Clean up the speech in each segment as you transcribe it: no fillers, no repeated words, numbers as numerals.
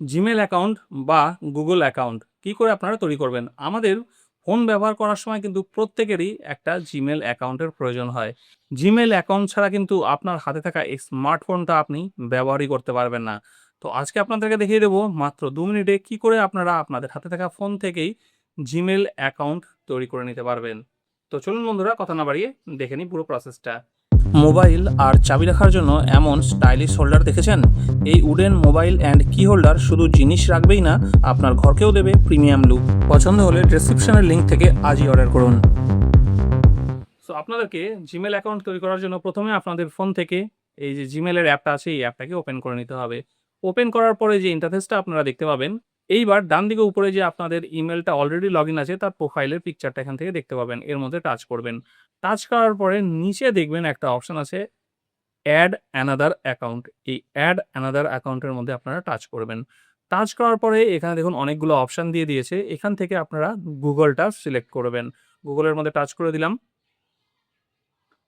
Gmail account বা Google account কি করে আপনারা তৈরি করবেন? আমাদের ফোন ব্যবহার করার সময় কিন্তু প্রত্যেকেরই একটা জিমেল অ্যাকাউন্টের প্রয়োজন হয়। জিমেল অ্যাকাউন্ট ছাড়া কিন্তু আপনার হাতে থাকা এই স্মার্টফোনটা আপনি ব্যবহারই করতে পারবেন না। তো আজকে আপনাদেরকে দেখিয়ে দেবো মাত্র ২ মিনিটে কি করে আপনারা আপনাদের হাতে থাকা ফোন থেকেই জিমেল অ্যাকাউন্ট তৈরি করে নিতে পারবেন। তো চলুন বন্ধুরা, কথা না বাড়িয়ে দেখে নিই পুরো প্রসেসটা। মোবাইল আর চাবি রাখার জন্য এমন স্টাইলিশ হোল্ডার দেখেছেন? এই উডেন মোবাইল অ্যান্ড কি হোল্ডার শুধু জিনিস রাখবেই না, আপনার ঘরকেও দেবে প্রিমিয়াম লুক। পছন্দ হলে ডেসক্রিপশনের লিঙ্ক থেকে আজই অর্ডার করুন। সো আপনাদেরকে জিমেল অ্যাকাউন্ট তৈরি করার জন্য প্রথমে আপনাদের ফোন থেকে এই যে জিমেলের অ্যাপটা আছে এই অ্যাপটাকে ওপেন করে নিতে হবে। ওপেন করার পরে যে ইন্টারফেসটা আপনারা দেখতে পাবেন, এইবার ডান দিকে উপরে যে আপনাদের ইমেলটা অলরেডি লগ ইন আছে তার প্রোফাইলের পিকচারটা এখান থেকে দেখতে পাবেন। এর মধ্যে টাচ করবেন। টাচ করার পরে নিচে দেখবেন একটা অপশন আছে অ্যাড অ্যানাদার অ্যাকাউন্ট। এই অ্যাড অ্যানাদার অ্যাকাউন্টের মধ্যে আপনারা টাচ করবেন। টাচ করার পরে এখানে দেখুন অনেকগুলো অপশন দিয়ে দিয়েছে। এখান থেকে আপনারা গুগলটা সিলেক্ট করবেন। গুগলের মধ্যে টাচ করে দিলাম।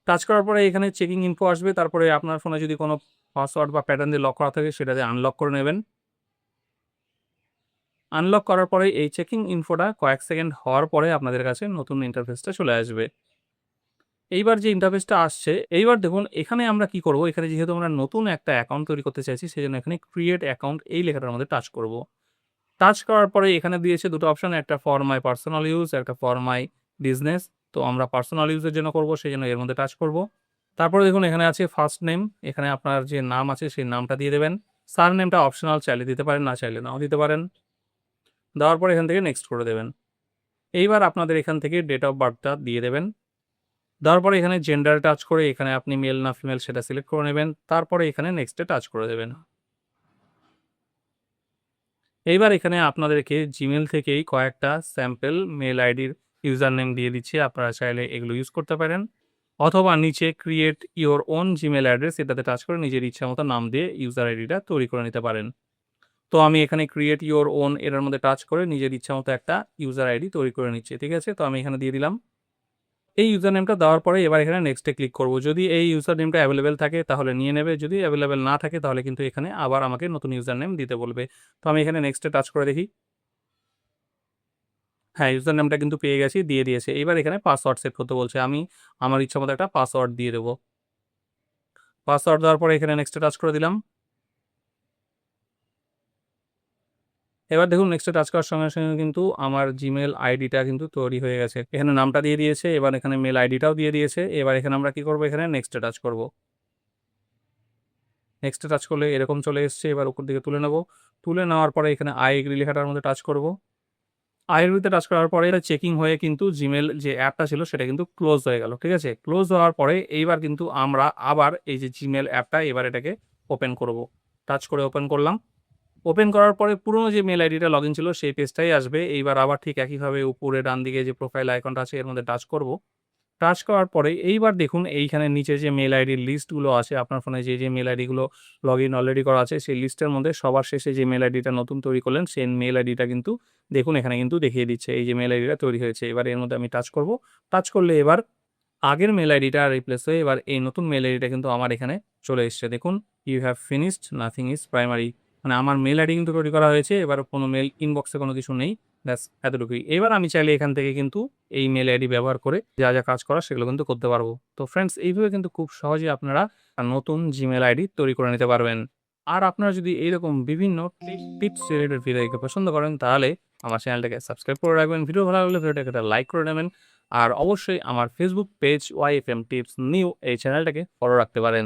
টাচ করার পরে এখানে চেকিং ইনফো আসবে। তারপরে আপনার ফোনে যদি কোনো পাসওয়ার্ড বা প্যাটার্ন দিয়ে লক করা থাকে সেটা দিয়ে আনলক করে নেবেন। আনলক করার পরে এই চেকিং ইনফোটা কয়েক সেকেন্ড হওয়ার পরে আপনাদের কাছে নতুন ইন্টারফেসটা চলে আসবে। এইবার যে ইন্টারফেসটা আসছে, এইবার দেখুন এখানে আমরা কি করব, এখানে যেহেতু আমরা নতুন একটা অ্যাকাউন্ট তৈরি করতে চাইছি, সেজন্য এখানে ক্রিয়েট অ্যাকাউন্ট এই লেখাটার মধ্যে টাচ করব। টাচ করার পরে এখানে দিয়েছে দুটো অপশন, একটা ফর মাই পার্সোনাল ইউজ, একটা ফর মাই বিজনেস। তো আমরা পার্সোনাল ইউজের জন্য করব, সেজন্য এর মধ্যে টাচ করব। তারপরে দেখুন এখানে আছে ফার্স্ট নেম, এখানে আপনার যে নাম আছে সেই নামটা দিয়ে দেবেন। সার নেমটা অপশনাল, চাইলে দিতে পারেন, না চাইলে নাও দিতে পারেন। দেওয়ার পরে এখান থেকে নেক্সট করে দেবেন। এইবার আপনাদের এখান থেকে ডেট অফ বার্থটা দিয়ে দেবেন। দেওয়ার পরে এখানে জেন্ডার টাচ করে এখানে আপনি মেল না ফিমেল সেটা সিলেক্ট করে নেবেন। তারপরে এখানে নেক্সটে টাচ করে দেবেন। এইবার এখানে আপনাদেরকে জিমেল থেকেই কয়েকটা স্যাম্পল মেল আইডির ইউজার নেম দিয়ে দিচ্ছি। আপনারা চাইলে এগুলো ইউজ করতে পারেন, অথবা নিচে create your own Gmail address এটাতে টাচ করে নিজের ইচ্ছা মতো নাম দিয়ে ইউজার আইডিটা তৈরি করে নিতে পারেন। তো আমি এখানে ক্রিয়েট ইওর ওন এটার মধ্যে টাচ করে নিজের ইচ্ছা মতো একটা ইউজার আইডি তৈরি করে নিচ্ছি। ঠিক আছে, তো আমি এখানে দিয়ে দিলাম। এই ইউজার নেমটা দেওয়ার পরে এবার এখানে নেক্সটে ক্লিক করব। যদি এই ইউজার নেমটা অ্যাভেলেবেল থাকে তাহলে নিয়ে নেবে, যদি অ্যাভেলেবেল না থাকে তাহলে কিন্তু এখানে আবার আমাকে নতুন ইউজার নেম দিতে বলবে। তো আমি এখানে নেক্সটে টাচ করে দেখি। হ্যাঁ, ইউজার নেমটা কিন্তু পেয়ে গেছি, দিয়ে দিয়েছে। এবার এখানে পাসওয়ার্ড সেট করতে বলছে। আমি আমার ইচ্ছা মতো একটা পাসওয়ার্ড দিয়ে দেবো। পাসওয়ার্ড দেওয়ার পরে এখানে নেক্সটে টাচ করে দিলাম। এবার দেখুন নেক্সটে টাচ করার সঙ্গে সঙ্গে কিন্তু আমার জিমেল আইডিটা কিন্তু তৈরি হয়ে গেছে। এখানে নামটা দিয়ে দিয়েছে, এবার এখানে মেল আইডিটাও দিয়ে দিয়েছে। এবার এখানে আমরা কি করব, এখানে নেক্সটে টাচ করব। নেক্সটে টাচ করলে এরকম চলে এসছে। এবার উপর দিকে তুলে নেব। তুলে নেওয়ার পরে এখানে আই এগ্রি লেখাটার মধ্যে টাচ করব। আই এগ্রিতে টাচ করার পরে এটা চেকিং হয়ে কিন্তু জিমেল যে অ্যাপটা ছিল সেটা কিন্তু ক্লোজ হয়ে গেল। ঠিক আছে, ক্লোজ হওয়ার পরে এইবার কিন্তু আমরা আবার এই যে জিমেল অ্যাপটা এবার এটাকে ওপেন করব। টাচ করে ওপেন করলাম। ওপেন করার পরে পুরনো যে মেল আইডিটা লগইন ছিল সেই পেজটাই আসবে। এইবার আবার ঠিক একইভাবে উপরে ডান দিকে যে প্রোফাইল আইকনটা আছে এর মধ্যে টাচ করব। টাচ করার পরে এইবার দেখুন এইখানে নিচে যে মেল আইডির লিস্টগুলো আছে, আপনার ফোনে যে মেল আইডিগুলো লগইন অলরেডি করা আছে সেই লিস্টের মধ্যে সবার শেষে যে মেল আইডিটা নতুন তৈরি করলেন সেই মেল আইডিটা কিন্তু দেখুন এখানে কিন্তু দেখিয়ে দিচ্ছে এই যে মেল আইডিটা তৈরি হয়েছে। এবার এর মধ্যে আমি টাচ করব। টাচ করলে এবার আগের মেল আইডিটা রিপ্লেস হয়ে এবার এই নতুন মেল আইডিটা কিন্তু আমার এখানে চলে এসছে। দেখুন, you have finished, nothing is primary. মানে আমার মেল আইডি কিন্তু তৈরি করা হয়েছে, এবার কোনো মেল ইনবক্সে কোনো কিছু নেই। ব্যাস এতটুকুই। এবার আমি চাইলে এখান থেকে কিন্তু এই মেল আইডি ব্যবহার করে যা যা কাজ করা সেগুলো কিন্তু করতে পারবো। তো ফ্রেন্ডস, এইভাবে কিন্তু খুব সহজেই আপনারা নতুন জিমেল আইডি তৈরি করে নিতে পারবেন। আর আপনারা যদি এইরকম বিভিন্ন টিপস রিলেটেড ভিডিও দেখতে পছন্দ করেন তাহলে আমার চ্যানেলটাকে সাবস্ক্রাইব করে রাখবেন। ভিডিও ভালো লাগলে ভিডিওটাকে একটা লাইক করে নেবেন। আর অবশ্যই আমার ফেসবুক পেজ ওয়াইএফএম টিপস নিউ এই চ্যানেলটাকে ফলো রাখতে পারেন।